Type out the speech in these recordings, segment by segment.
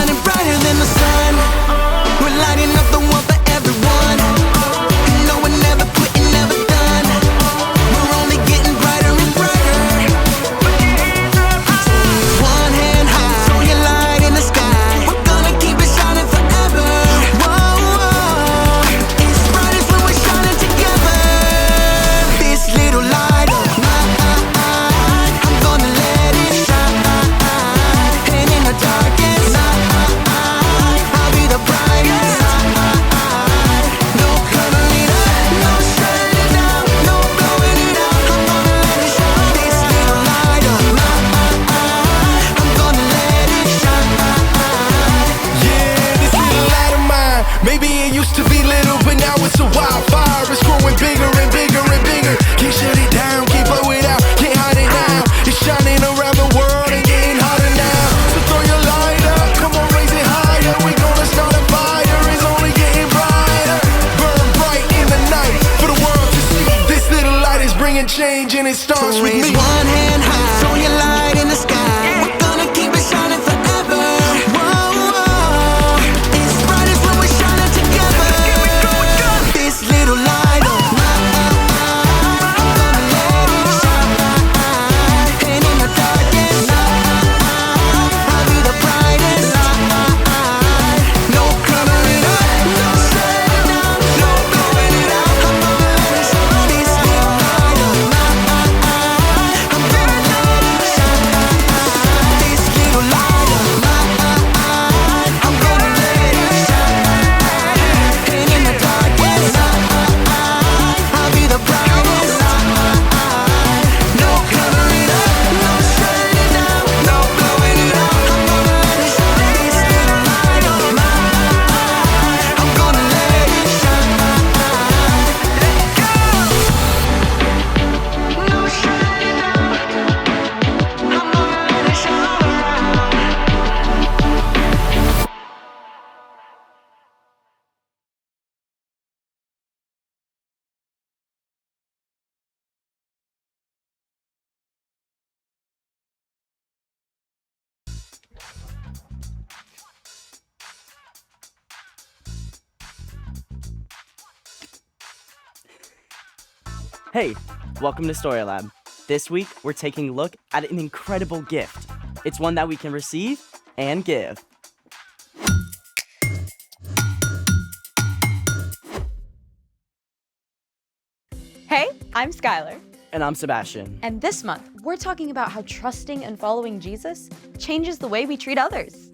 shining brighter than the sun. We're lighting up the world for everyone. And no, we're never quitting, never done. We're only getting brighter and brighter. One hand high, so your light in the sky. We're gonna keep it shining forever. Whoa, whoa. It's brightest when we're shining together. This little light of mine, I'm gonna let it shine. And in the darkest night, I'll be the brightest. No covering up, no shutting it down, no blowing it out. I'm gonna let it shine. This little light of mine, I'm gonna let it shine. Yeah, this little light of mine. Maybe it used to be little, but now it's a wildfire. It's growing bigger and bigger and bigger. Can't shut it down, can't blow it out, can't hide it now. It's shining around the world and getting hotter now. So throw your light up, come on, raise it higher. We gonna start a fire, it's only getting brighter. Burn bright in the night for the world to see. This little light is bringing change and it starts So with raise me. one hand high, so your light in the sky. We're gonna keep it shining forever. Whoa, whoa. It's brightest when we're shining together. This little light of mine, I'm gonna let it shine. And in the darkest night, I'll be the brightest. No covering up, no shutting it down, no blowing it out. I'm gonna let it shine. This little light of mine, I'm gonna let it shine. This little light of mine, I'm gonna let it shine. And in the darkest night, I'll be the brightest. No covering up, no shutting it down, no blowing it out. I'm gonna let it shine. This little light of mine, I'm gonna let it shine. No shutting it down, I'm gonna let it shine. Hey, welcome to Story Lab. This week, we're taking a look at an incredible gift. It's one that we can receive and give. Hey, I'm Skylar, And I'm Sebastian. and this month we're talking about how trusting and following Jesus changes the way we treat others.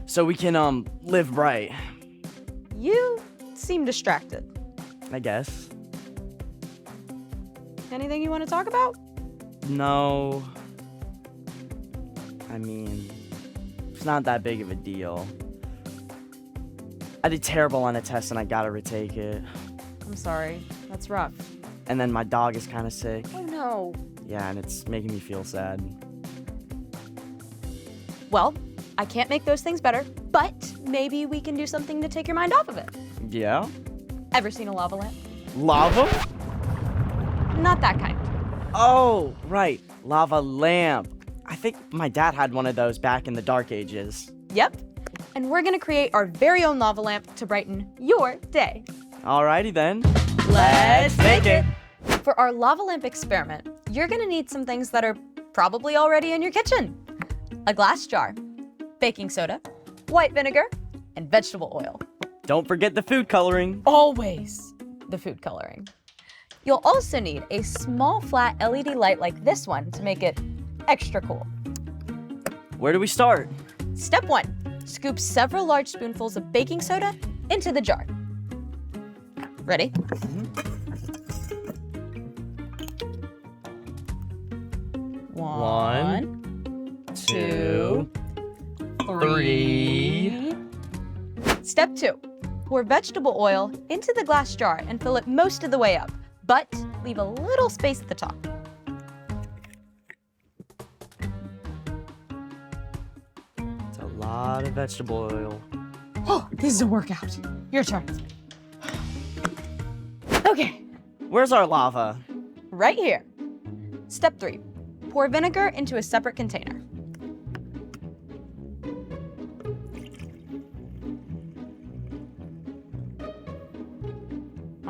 So we can, live right, You seem distracted. I guess. Anything you want to talk about? No. I mean, it's not that big of a deal. I did terrible on a test and I gotta retake it. I'm sorry, that's rough. And then my dog is kind of sick. Oh no. Yeah, and it's making me feel sad. Well, I can't make those things better, but maybe we can do something to take your mind off of it. Yeah? Ever seen a lava lamp? Lava? Not that kind. Oh, right. Lava lamp. I think my dad had one of those back in the Dark Ages. Yep. And we're gonna create our very own lava lamp to brighten your day. Alrighty then. Let's make it. For our lava lamp experiment, you're gonna need some things that are probably already in your kitchen. A glass jar, baking soda, white vinegar, and vegetable oil. Don't forget the food coloring. Always the food coloring. You'll also need a small flat LED light like this one to make it extra cool. Where do we start? Step 1, scoop several large spoonfuls of baking soda into the jar. Ready? One, two, three. Step 2, pour vegetable oil into the glass jar and fill it most of the way up, but leave a little space at the top. It's a lot of vegetable oil. Oh, this is a workout. Your turn. Okay, Where's our lava? right here. Step 3, pour vinegar into a separate container.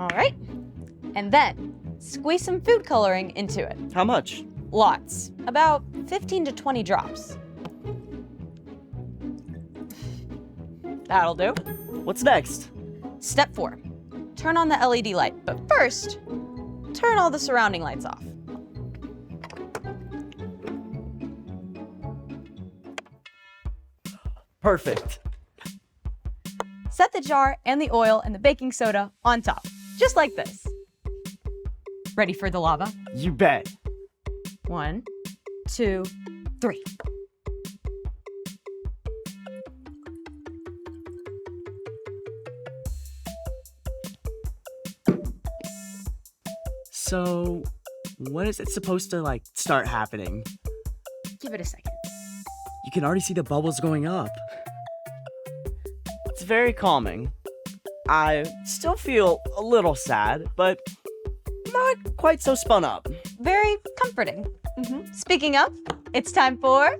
All right. And then squeeze some food coloring into it. How much? Lots. About 15 to 20 drops. That'll do. What's next? Step 4. Turn on the LED light, but first, turn all the surrounding lights off. Perfect. Set the jar and the oil and the baking soda on top, just like this. Ready for the lava? You bet. 1, 2, 3. So, when is it supposed to, start happening? Give it a second. You can already see the bubbles going up. It's very calming. I still feel a little sad, but not quite so spun up. Very comforting. Speaking of, it's time for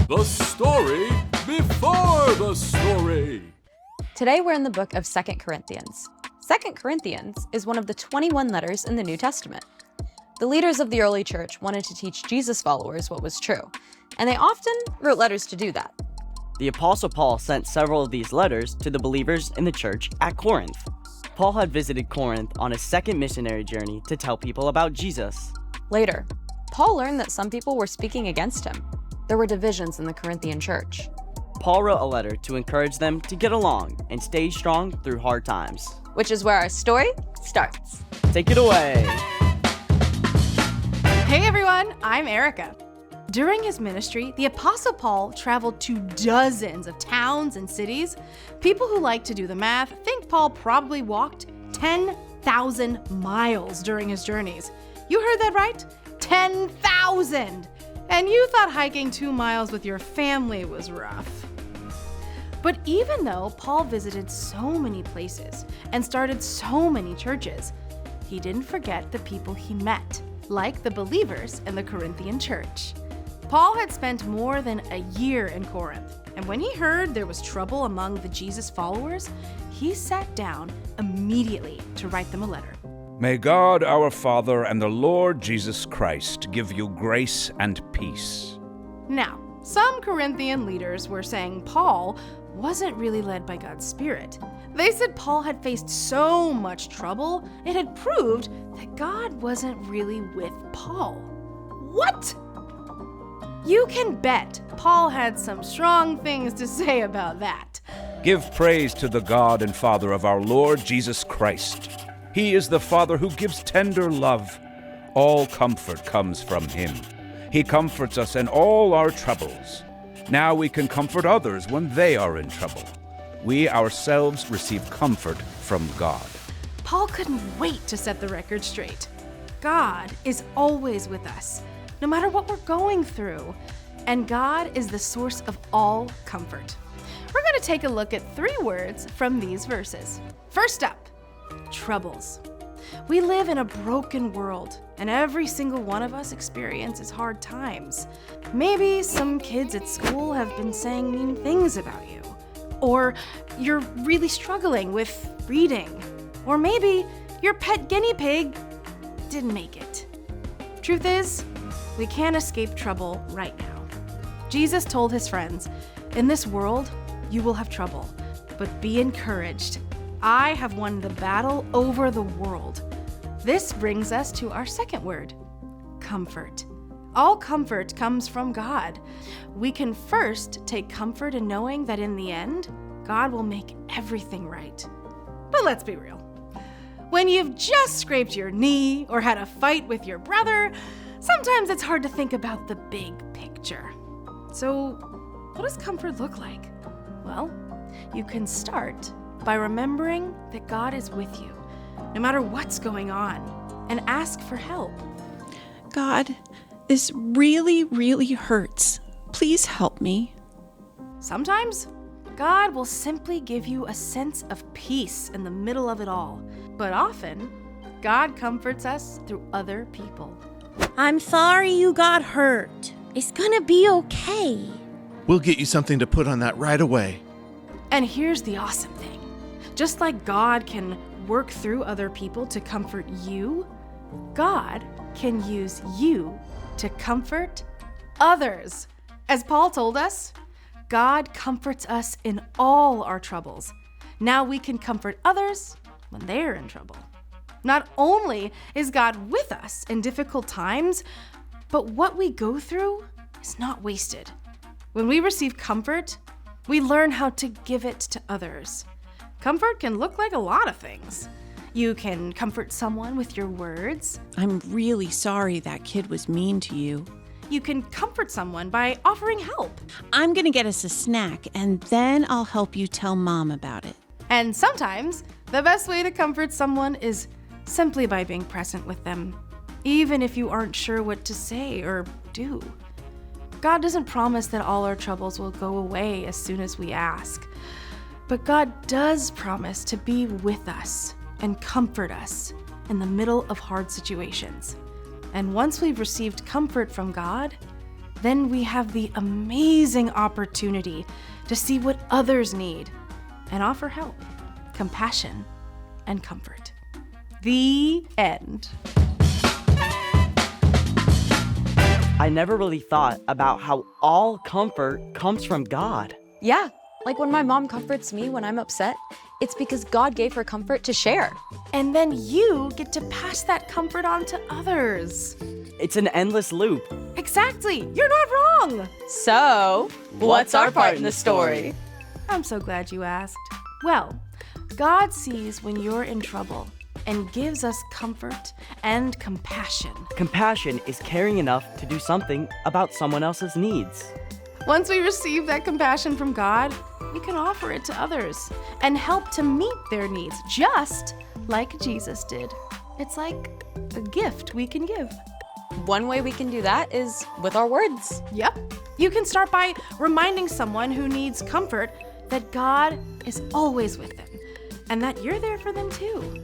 The story before the story. Today we're in the book of 2 Corinthians. 2 Corinthians is one of the 21 letters in the New Testament. The leaders of the early church wanted to teach Jesus followers what was true, and they often wrote letters to do that. The Apostle Paul sent several of these letters to the believers in the church at Corinth. Paul had visited Corinth on his second missionary journey to tell people about Jesus. Later, Paul learned that some people were speaking against him. There were divisions in the Corinthian church. Paul wrote a letter to encourage them to get along and stay strong through hard times. Which is where our story starts. Take it away. Hey everyone, I'm Erica. During his ministry, the Apostle Paul traveled to dozens of towns and cities. People who like to do the math think Paul probably walked 10,000 miles during his journeys. You heard that right? 10,000! And you thought hiking 2 miles with your family was rough. But even though Paul visited so many places and started so many churches, he didn't forget the people he met, like the believers in the Corinthian church. Paul had spent more than a year in Corinth, and when he heard there was trouble among the Jesus followers, he sat down immediately to write them a letter. May God our Father and the Lord Jesus Christ give you grace and peace. Now, some Corinthian leaders were saying Paul wasn't really led by God's Spirit. They said Paul had faced so much trouble, it had proved that God wasn't really with Paul. What? You can bet Paul had some strong things to say about that. Give praise to the God and Father of our Lord Jesus Christ. He is the Father who gives tender love. All comfort comes from him. He comforts us in all our troubles. Now we can comfort others when they are in trouble. We ourselves receive comfort from God. Paul couldn't wait to set the record straight. God is always with us, no matter what we're going through. And God is the source of all comfort. We're going to take a look at 3 words from these verses. First up, troubles. We live in a broken world, and every single one of us experiences hard times. Maybe some kids at school have been saying mean things about you. Or you're really struggling with reading. Or maybe your pet guinea pig didn't make it. Truth is, we can't escape trouble right now. Jesus told his friends, "In this world, you will have trouble, but be encouraged. I have won the battle over the world." This brings us to our second word, comfort. All comfort comes from God. We can first take comfort in knowing that in the end, God will make everything right. But let's be real. When you've just scraped your knee or had a fight with your brother, sometimes it's hard to think about the big picture. So, what does comfort look like? Well, you can start by remembering that God is with you, no matter what's going on, and ask for help. God, this really, really hurts. Please help me. Sometimes, God will simply give you a sense of peace in the middle of it all. But often, God comforts us through other people. I'm sorry you got hurt. It's gonna be okay. We'll get you something to put on that right away. And here's the awesome thing. Just like God can work through other people to comfort you, God can use you to comfort others. As Paul told us, God comforts us in all our troubles. Now we can comfort others when they're in trouble. Not only is God with us in difficult times, but what we go through is not wasted. When we receive comfort, we learn how to give it to others. Comfort can look like a lot of things. You can comfort someone with your words. I'm really sorry that kid was mean to you. You can comfort someone by offering help. I'm gonna get us a snack and then I'll help you tell Mom about it. And sometimes, the best way to comfort someone is simply by being present with them, even if you aren't sure what to say or do. God doesn't promise that all our troubles will go away as soon as we ask, but God does promise to be with us and comfort us in the middle of hard situations. And once we've received comfort from God, then we have the amazing opportunity to see what others need and offer help, compassion, and comfort. The end. I never really thought about how all comfort comes from God. Yeah, like when my mom comforts me when I'm upset, it's because God gave her comfort to share. And then you get to pass that comfort on to others. It's an endless loop. Exactly, you're not wrong. So, what's our part in the story? I'm so glad you asked. Well, God sees when you're in trouble and gives us comfort and compassion. Compassion is caring enough to do something about someone else's needs. Once we receive that compassion from God, we can offer it to others and help to meet their needs, just like Jesus did. It's like a gift we can give. One way we can do that is with our words. Yep. You can start by reminding someone who needs comfort that God is always with them and that you're there for them too.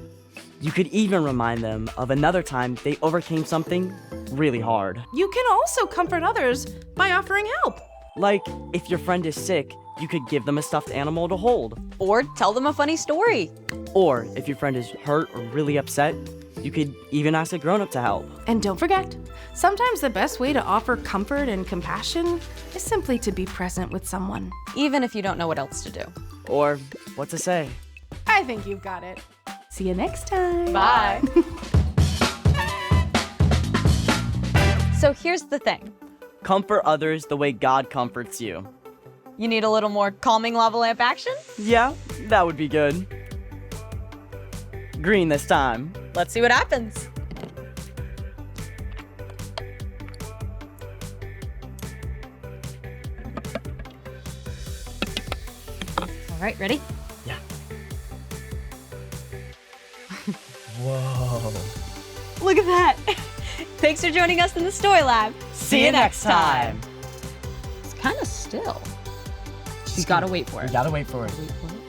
You could even remind them of another time they overcame something really hard. You can also comfort others by offering help. Like, if your friend is sick, you could give them a stuffed animal to hold. Or tell them a funny story. Or, if your friend is hurt or really upset, you could even ask a grown-up to help. And don't forget, sometimes the best way to offer comfort and compassion is simply to be present with someone. Even if you don't know what else to do. Or, what to say. I think you've got it. See you next time. Bye. So here's the thing. Comfort others the way God comforts you. You need a little more calming lava lamp action? Yeah, that would be good. Green this time. Let's see what happens. All right, ready? Yeah. Whoa. Look at that. Thanks for joining us in the Story Lab. See you next time. It's kind of still. She's got to wait for it. You gotta wait for it. Wait for it.